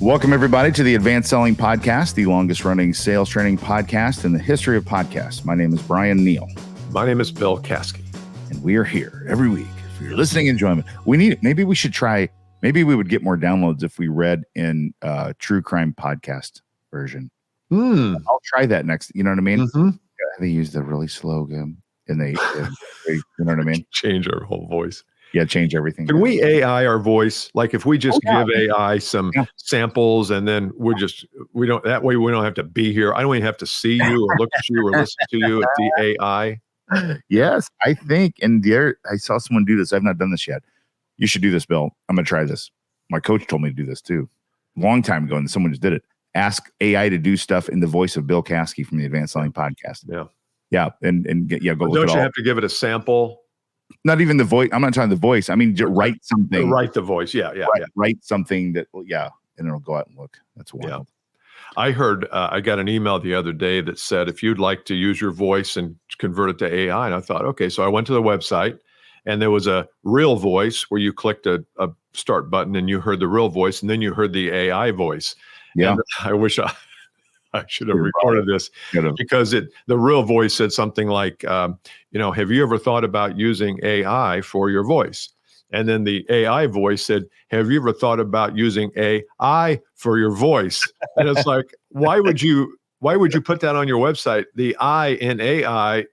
Welcome, everybody, to the Advanced Selling Podcast, the longest-running sales training podcast in the history of podcasts. My name is Brian Neal. My name is Bill Caskey. And we are here every week for your listening enjoyment. We need it. Maybe we should try, maybe we would get more downloads if we read in true crime podcast version. I'll try that next. You know what I mean? Mm-hmm. They use the really slow and they you know what I mean? Change our whole voice. Yeah, change everything. Can we AI our voice? Like if we just give AI some samples and then we don't, that way we don't have to be here. I don't even have to see you or look at you or listen to you. It's the AI. Yes, I think. And I saw someone do this. I've not done this yet. You should do this, Bill. I'm going to try this. My coach told me to do this too. Long time ago, and someone just did it. Ask AI to do stuff in the voice of Bill Caskey from the Advanced Selling Podcast. Yeah. Yeah. And go but look don't at you all. have to give it a sample? Not even the voice. I'm not talking the voice. I mean, write something. Write the voice. Yeah. Write something that, and it'll go out and look. That's wild. Yeah. I heard, I got an email the other day that said, if you'd like to use your voice and convert it to AI, and I thought, okay, so I went to the website and there was a real voice where you clicked a start button and you heard the real voice and then you heard the AI voice. Yeah. And I wish I should have recorded this because the real voice said something like, have you ever thought about using AI for your voice? And then the AI voice said, have you ever thought about using AI for your voice? And it's like, why would you put that on your website? The I in AI,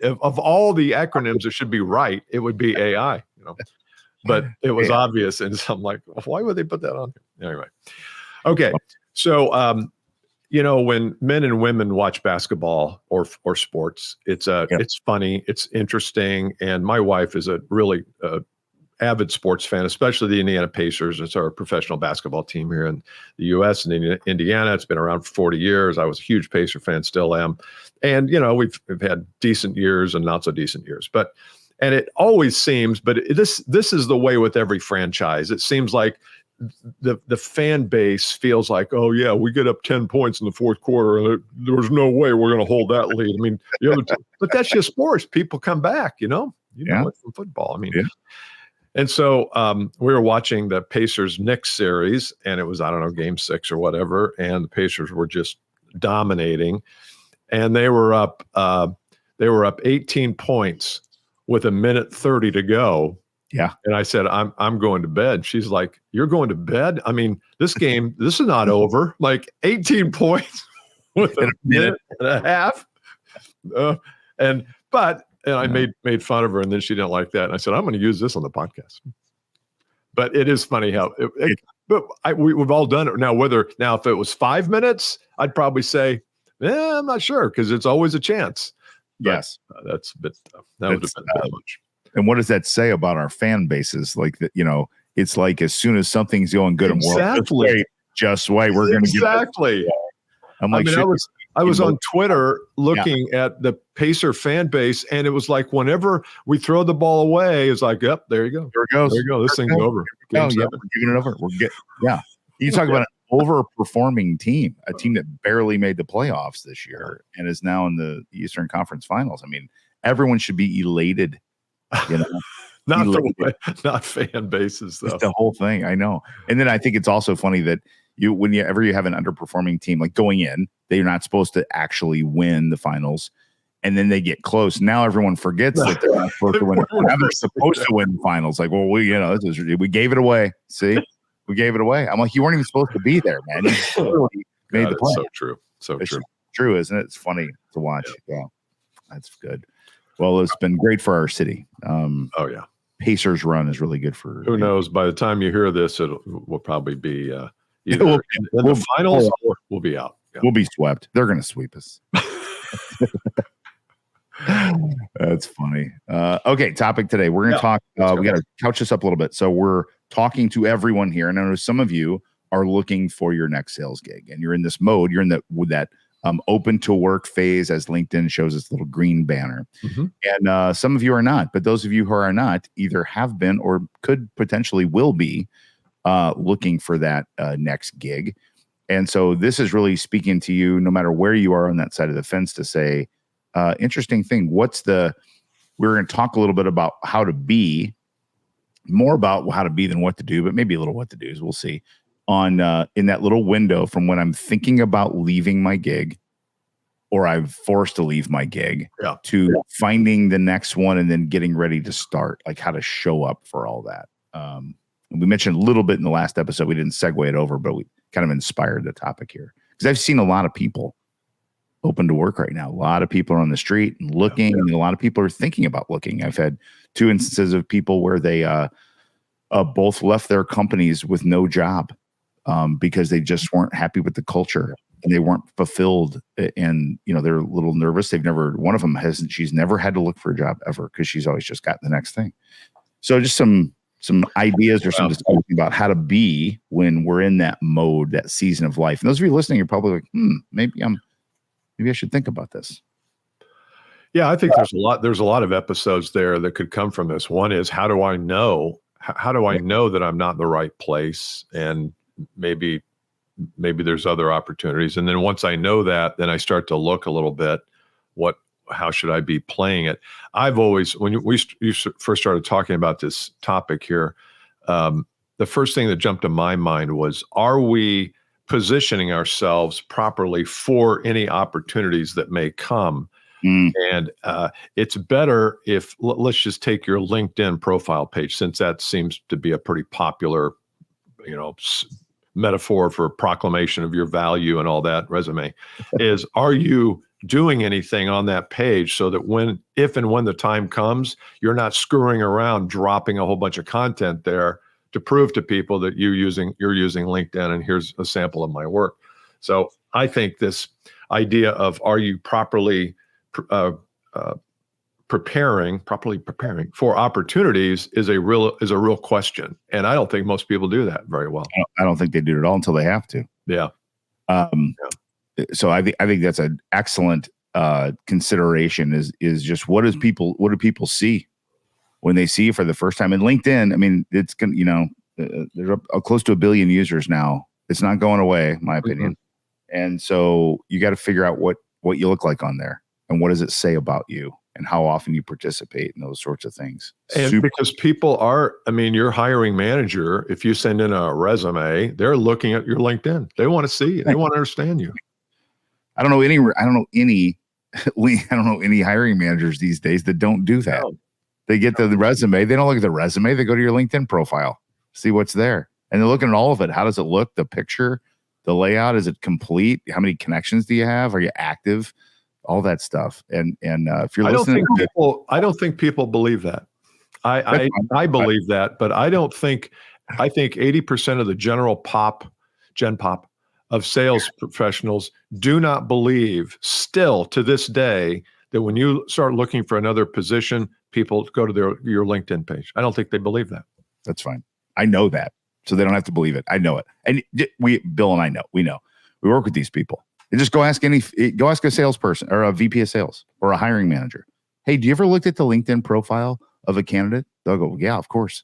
of all the acronyms that should be right, it would be AI, but it was obvious. And so I'm like, why would they put that on? Anyway. Okay. So, when men and women watch basketball or sports, it's funny, it's interesting. And my wife is a really avid sports fan, especially the Indiana Pacers. It's our professional basketball team here in the U.S. and in Indiana. It's been around for 40 years. I was a huge Pacer fan, still am. And, we've had decent years and not so decent years. And it always seems, but this is the way with every franchise. It seems like the fan base feels like, oh yeah, we get up 10 points in the fourth quarter. There's no way we're going to hold that lead. I mean, but that's just sports. People come back, you know it from football. I mean, and so we were watching the Pacers-Knicks series, and it was, I don't know, game 6 or whatever, and the Pacers were just dominating, and they were up 18 points with 1:30 to go. Yeah. And I said, I'm going to bed. She's like, you're going to bed? I mean, this is not over. Like 18 points with a minute and a half. And I made fun of her, and then she didn't like that. And I said, I'm going to use this on the podcast. But it is funny how we've all done it. Now, if it was 5 minutes, I'd probably say, I'm not sure, because it's always a chance. But, that's a bit tough. That would have been too much. And what does that say about our fan bases? Like that, it's like as soon as something's going good, just wait, we're going to exactly. I'm like, I was on Twitter looking at the Pacer fan base, and it was like whenever we throw the ball away, it's like, yep, there you go. There it goes. There you go. This thing's over. We're giving it over. You talk about an overperforming team, a team that barely made the playoffs this year and is now in the Eastern Conference Finals. I mean, everyone should be elated. Not fan bases though. It's the whole thing. I know. And then I think it's also funny that whenever you have an underperforming team, like going in, they're not supposed to actually win the finals, and then they get close. Now everyone forgets that they're not supposed to win. They're supposed to win the finals. Like, well, we gave it away. See, we gave it away. I'm like, you weren't even supposed to be there, man. You made the play. So true. It's true, isn't it? It's funny to watch. Yeah, that's good. Well, it's been great for our city. Pacers run is really good for. Who knows? By the time you hear this, will probably be either in the finals or we'll be out. Yeah. We'll be swept. They're going to sweep us. That's funny. Okay, topic today. We're going to talk. We got to couch this up a little bit. So we're talking to everyone here, and I know some of you are looking for your next sales gig, and you're in this mode. You're in that open to work phase, as LinkedIn shows its little green banner. Mm-hmm. And some of you are not, but those of you who are not either have been or could potentially will be looking for that next gig. And so this is really speaking to you, no matter where you are on that side of the fence, to say, interesting thing. We're going to talk a little bit about how to be, more about how to be than what to do, but maybe a little what to do, as we'll see, on in that little window from when I'm thinking about leaving my gig or I'm forced to leave my gig to finding the next one and then getting ready to start, like how to show up for all that. We mentioned a little bit in the last episode. We didn't segue it over, but we kind of inspired the topic here because I've seen a lot of people open to work right now. A lot of people are on the street and looking, and a lot of people are thinking about looking. I've had 2 instances of people where they both left their companies with no job because they just weren't happy with the culture and they weren't fulfilled. And, they're a little nervous. One of them she's never had to look for a job ever because she's always just gotten the next thing. So just some ideas or some discussion about how to be when we're in that mode, that season of life. And those of you listening, you're probably like, maybe I should think about this. Yeah, I think there's a lot of episodes there that could come from this. One is, how do I know that I'm not in the right place? And maybe there's other opportunities. And then once I know that, then I start to look a little bit, how should I be playing it? I've always, when you first started talking about this topic here, the first thing that jumped to my mind was, are we positioning ourselves properly for any opportunities that may come? And it's better if, let's just take your LinkedIn profile page, since that seems to be a pretty popular, metaphor for proclamation of your value and all that resume, is, are you doing anything on that page so that if and when the time comes, you're not screwing around, dropping a whole bunch of content there to prove to people that you're using LinkedIn and here's a sample of my work. So I think this idea of, are you properly preparing for opportunities is a real question. And I don't think most people do that very well. I don't think they do it at all until they have to. Yeah. So I think that's an excellent consideration is just what do people see when they see you for the first time? And LinkedIn, I mean, it's going there's close to 1 billion users now. It's not going away, in my opinion. And so you got to figure out what you look like on there and what does it say about you and how often you participate in those sorts of things. And because people your hiring manager, if you send in a resume, they're looking at your LinkedIn. They want to see, they want to understand you. I don't know any hiring managers these days that don't do that. No. They get the resume. They don't look at the resume. They go to your LinkedIn profile, see what's there. And they're looking at all of it. How does it look? The picture, the layout, is it complete? How many connections do you have? Are you active? All that stuff. And if you're listening, I don't think people believe that. I believe that, but I think 80% of the gen pop of sales professionals do not believe still to this day that when you start looking for another position, people go to your LinkedIn page. I don't think they believe that. That's fine. I know that. So they don't have to believe it. I know it. And Bill and I know, we work with these people. And just go ask a salesperson or a VP of sales or a hiring manager. Hey, do you ever look at the LinkedIn profile of a candidate? They'll go, yeah, of course.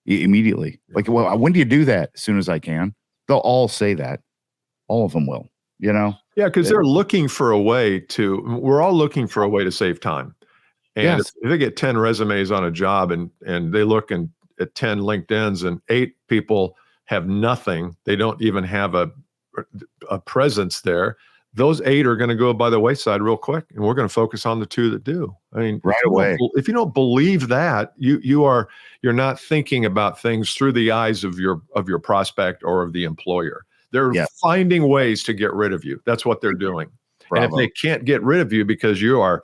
Immediately. Like, well, when do you do that? As soon as I can. They'll all say that. All of them will, Yeah, because they're looking for a way we're all looking for a way to save time. And if they get 10 resumes on a job and they look at 10 LinkedIn's and 8 people have nothing, they don't even have a presence there, those 8 are going to go by the wayside real quick. And we're going to focus on the 2 that do. I mean, right away. If you don't believe that, you're not thinking about things through the eyes of your prospect or of the employer. They're finding ways to get rid of you. That's what they're doing. Bravo. And if they can't get rid of you because you are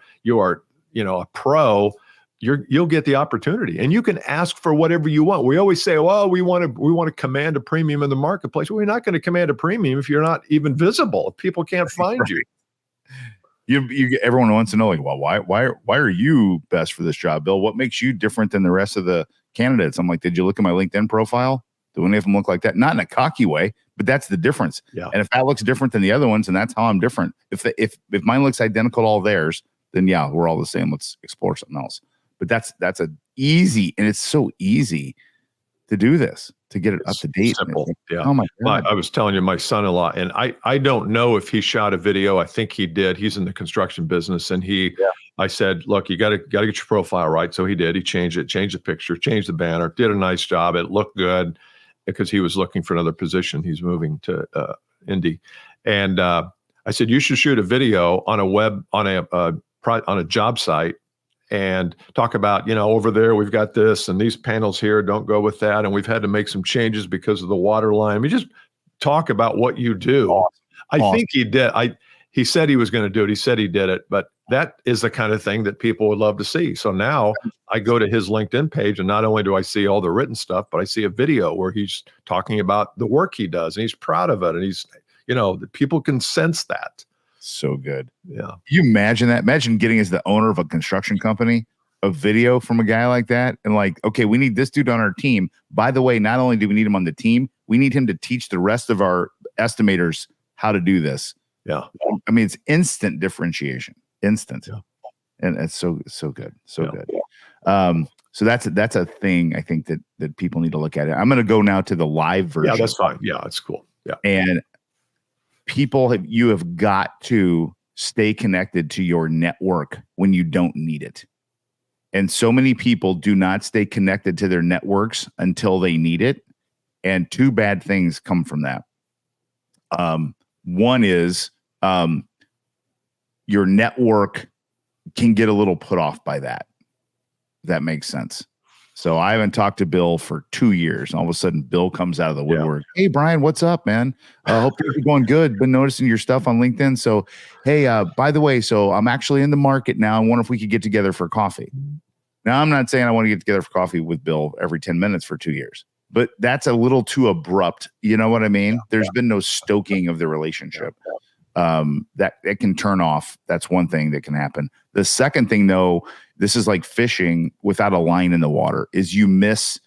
a pro, you'll get the opportunity, and you can ask for whatever you want. We always say, well, we want to command a premium in the marketplace. Well, you're not going to command a premium if you're not even visible. If people can't find you. Everyone wants to know, like, well, why are you best for this job, Bill? What makes you different than the rest of the candidates? I'm like, did you look at my LinkedIn profile? Do any of them look like that? Not in a cocky way, but that's the difference. Yeah. And if that looks different than the other ones, and that's how I'm different. If mine looks identical to all theirs, then we're all the same. Let's explore something else. But that's a easy, and it's so easy to do this, to get it up to date. Simple. Yeah. Oh my God. I was telling you, my son-in-law, and I don't know if he shot a video. I think he did. He's in the construction business, and I said, look, you got to get your profile right. So he did. He changed the picture, changed the banner, did a nice job. It looked good. because he was looking for another position. He's moving to Indy, and I said, you should shoot a video on a job site and talk about, over there we've got this and these panels here don't go with that, and we've had to make some changes because of the water line. We just talk about what you do. Awesome. I think he did. He said he was going to do it. He said he did it, but that is the kind of thing that people would love to see. So now I go to his LinkedIn page, and not only do I see all the written stuff, but I see a video where he's talking about the work he does, and he's proud of it, and he's, people can sense that. So good. Yeah. You imagine that? Imagine getting as the owner of a construction company a video from a guy like that, and like, okay, we need this dude on our team. By the way, not only do we need him on the team, we need him to teach the rest of our estimators how to do this. Yeah. I mean, it's instant differentiation. Instant. Yeah. And it's so good. So Yeah. good. So that's a thing I think that people need to look at it. I'm going to go now to the live version. Yeah, that's fine. Yeah, that's cool. Yeah. And you have got to stay connected to your network when you don't need it. And so many people do not stay connected to their networks until they need it. And two bad things come from that. One is your network can get a little put off by that. That makes sense. So I haven't talked to Bill for 2 years. All of a sudden, Bill comes out of the woodwork. Yeah. Hey, Brian, what's up, man? Hope you're going good. Been noticing your stuff on LinkedIn. So, hey, by the way, so I'm actually in the market now. I wonder if we could get together for coffee. Now, I'm not saying I want to get together for coffee with Bill every 10 minutes for 2 years, but that's a little too abrupt. You know what I mean? There's been no stoking of the relationship. That it can turn off. That's one thing that can happen. The second thing, though, this is like fishing without a line in the water, is you miss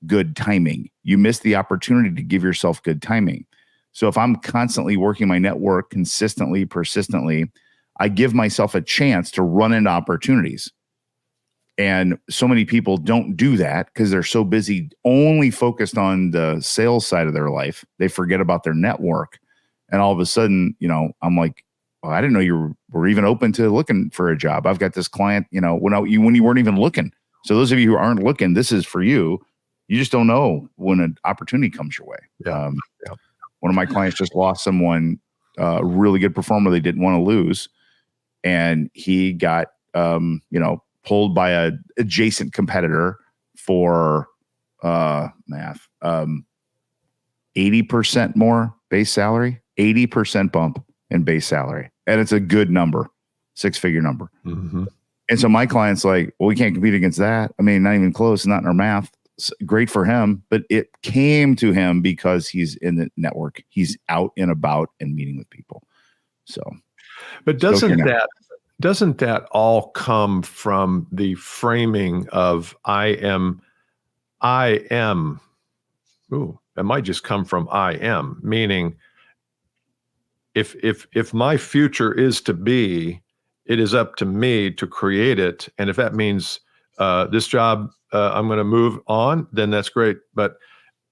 good timing. You miss the opportunity to give yourself good timing. So if I'm constantly working my network consistently, persistently, I give myself a chance to run into opportunities. And so many people don't do that because they're so busy only focused on the sales side of their life. They forget about their network. And all of a sudden, I'm like, well, I didn't know you were even open to looking for a job. I've got this client, when you weren't even looking. So those of you who aren't looking, this is for you. You just don't know when an opportunity comes your way. Yeah. One of my clients just lost someone, a really good performer they didn't want to lose. And he got, pulled by a adjacent competitor for 80% more base salary, 80% bump in base salary. And it's a good number, 6-figure number. Mm-hmm. And so my client's like, well, we can't compete against that. I mean, not even close, not in our math. It's great for him, but it came to him because he's in the network. He's out and about and meeting with people. So, but doesn't that all come from the framing of I am? Ooh, it might just come from I am, meaning if my future is to be, it is up to me to create it. And if that means this job, I'm going to move on, then that's great. But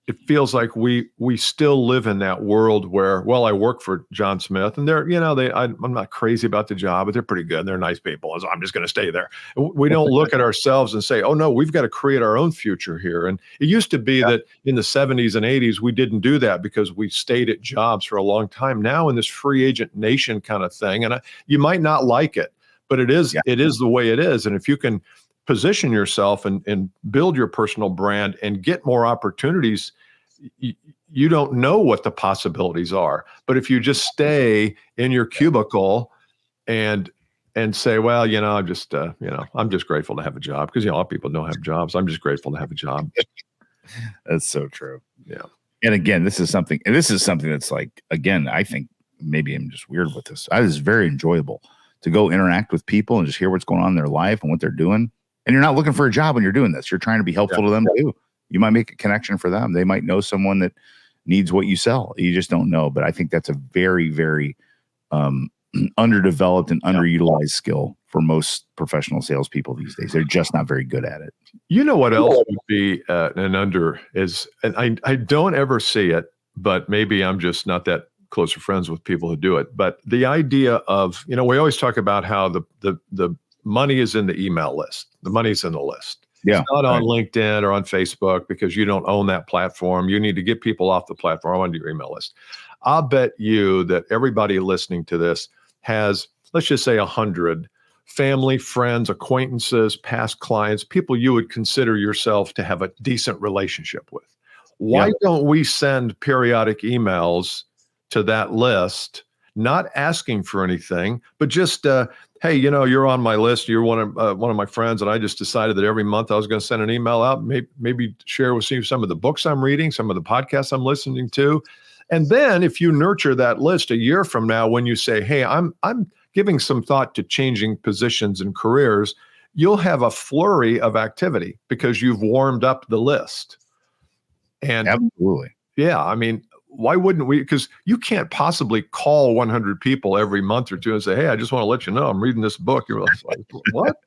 it feels like we still live in that world where, well, I work for John Smith, and they're, I'm not crazy about the job, but they're pretty good. They're nice people. So I'm just going to stay there. We don't look at ourselves and say, oh no, we've got to create our own future here. And it used to be that in the 70s and 80s, we didn't do that because we stayed at jobs for a long time. Now in this free agent nation kind of thing, and you might not like it, but it is the way it is. And if you can position yourself and build your personal brand and get more opportunities, you don't know what the possibilities are. But if you just stay in your cubicle and say, well, I'm just grateful to have a job, because a lot of people don't have jobs. I'm just grateful to have a job. That's so true. Yeah. And again, this is something that's like, again, I think maybe I'm just weird with this. It's very enjoyable to go interact with people and just hear what's going on in their life and what they're doing. And you're not looking for a job when you're doing this. You're trying to be helpful to them too. You might make a connection for them. They might know someone that needs what you sell. You just don't know. But I think that's a very, very underdeveloped and underutilized skill for most professional salespeople these days. They're just not very good at it. You know what else would be an under is, and I don't ever see it, but maybe I'm just not that close of friends with people who do it. But the idea of, we always talk about how the money is in the email list. The money's in the list. Yeah. It's not on LinkedIn or on Facebook because you don't own that platform. You need to get people off the platform onto your email list. I'll bet you that everybody listening to this has, let's just say 100 family, friends, acquaintances, past clients, people you would consider yourself to have a decent relationship with. Why don't we send periodic emails to that list, not asking for anything, but just, hey, you're on my list. You're one of my friends, and I just decided that every month I was going to send an email out, maybe share with you some of the books I'm reading, some of the podcasts I'm listening to. And then if you nurture that list a year from now, when you say, hey, I'm giving some thought to changing positions and careers, you'll have a flurry of activity because you've warmed up the list. And absolutely. Yeah, I mean, why wouldn't we? Because you can't possibly call 100 people every month or two and say, hey, I just want to let you know I'm reading this book. You're like, what?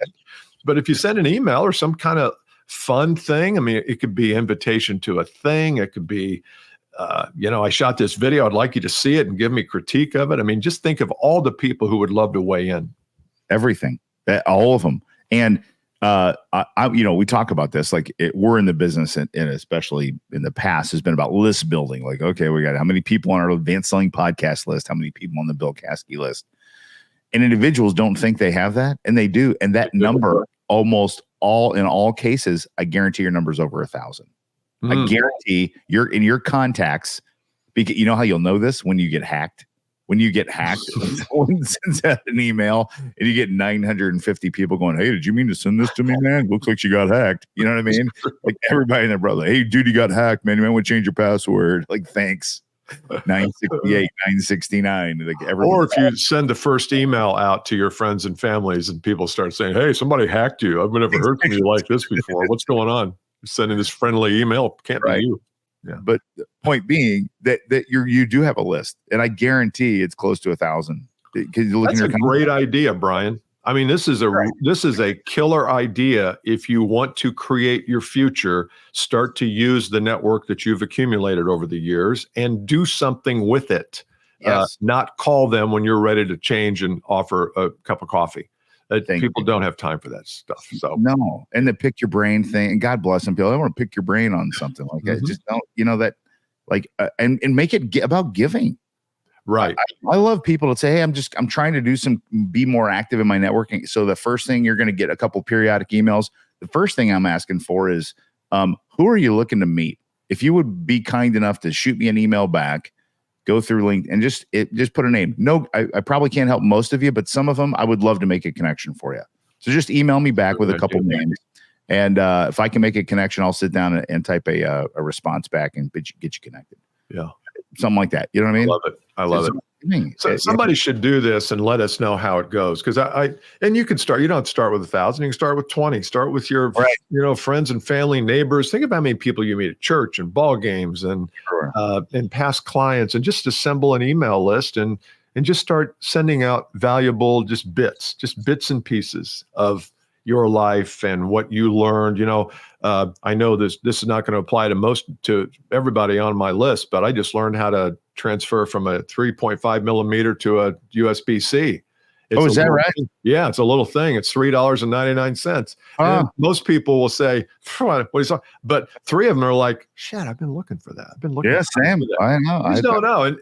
But if you send an email or some kind of fun thing, I mean, it could be invitation to a thing. It could be, I shot this video. I'd like you to see it and give me critique of it. I mean, just think of all the people who would love to weigh in. Everything, all of them. And we talk about this, like we're in the business, and especially in the past has been about list building. Like, okay, we got how many people on our Advanced Selling Podcast list, how many people on the Bill Caskey list, and individuals don't think they have that, and they do. And that number, almost in all cases, I guarantee your number's over 1,000. I guarantee you're in your contacts. Because you know how you'll know this? When you get hacked. When you get hacked, someone sends out an email and you get 950 people going, hey, did you mean to send this to me, man? Looks like you got hacked. You know what I mean? Like everybody and their brother, hey, dude, you got hacked, man. You might want to change your password. Like, thanks. 968, 969. Like or if you send the first email out to your friends and families and people start saying, hey, somebody hacked you. I've never heard from you like this before. What's going on? You're sending this friendly email. Can't be you. Yeah. But the point being that you do have a list, and I guarantee it's close to 1,000. That's a great idea, Brian. I mean, this is a killer idea. If you want to create your future, start to use the network that you've accumulated over the years and do something with it. Yes. Not call them when you're ready to change and offer a cup of coffee. People don't have time for that stuff. So no, and the pick your brain thing, and God bless them people. I want to pick your brain on something like that. Just don't, that, like, and make it about giving. Right. I love people that say, hey, I'm trying to be more active in my networking. So the first thing you're going to get a couple periodic emails. The first thing I'm asking for is, who are you looking to meet? If you would be kind enough to shoot me an email back, go through LinkedIn and just put a name. No, I probably can't help most of you, but some of them I would love to make a connection for you. So just email me back with a couple names. And if I can make a connection, I'll sit down and type a response back and get you connected. Yeah. Something like that. You know what I mean? I love it. So somebody should do this and let us know how it goes. Because and you can start. You don't have to start with 1,000. You can start with 20. Start with your, friends and family, neighbors. Think about how many people you meet at church and ball games and past clients, and just assemble an email list and just start sending out valuable bits and pieces of your life and what you learned. I know this is not going to apply to everybody on my list, but I just learned how to transfer from a 3.5 millimeter to a USB-C. Is that right? Yeah, it's a little thing. It's $3.99. And most people will say, what is that? But three of them are like, shit, I've been looking for that. I've been looking for Sam, that. I know. I don't know.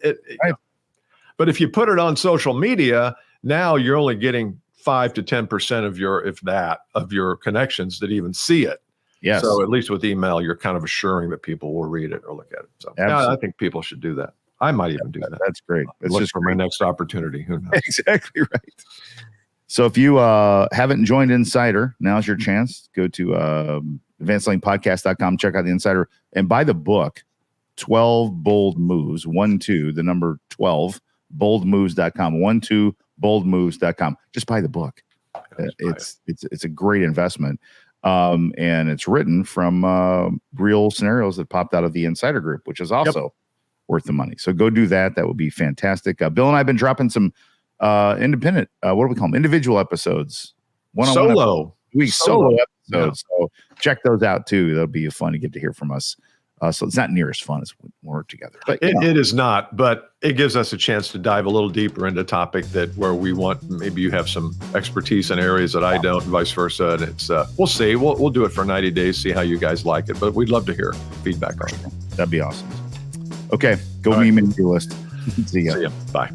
But if you put it on social media, now you're only getting 5 to 10% of your connections that even see it. Yes. So at least with email, you're kind of assuring that people will read it or look at it. So I think people should do that. I might even do that. That's great. It's just for my next opportunity. Who knows? Exactly right. So if you haven't joined Insider, now's your chance. Go to advancedsellingpodcast.com, check out the Insider, and buy the book, 12 Bold Moves, 12, the number 12, boldmoves.com, 12boldmoves.com. Just buy the book. It's a great investment. And it's written from real scenarios that popped out of the Insider Group, which is also worth the money. So go do that. That would be fantastic. Bill and I have been dropping some independent, what do we call them? Individual episodes. Solo episodes. Yeah. So check those out too. That'll be fun to get to hear from us So it's not near as fun as when we work together. But it is not, but it gives us a chance to dive a little deeper into a topic where we want, maybe you have some expertise in areas that I don't, and vice versa. And it's, we'll see. We'll do it for 90 days, see how you guys like it. But we'd love to hear feedback on it. That'd be awesome. Okay. Go email your list. See ya. Bye.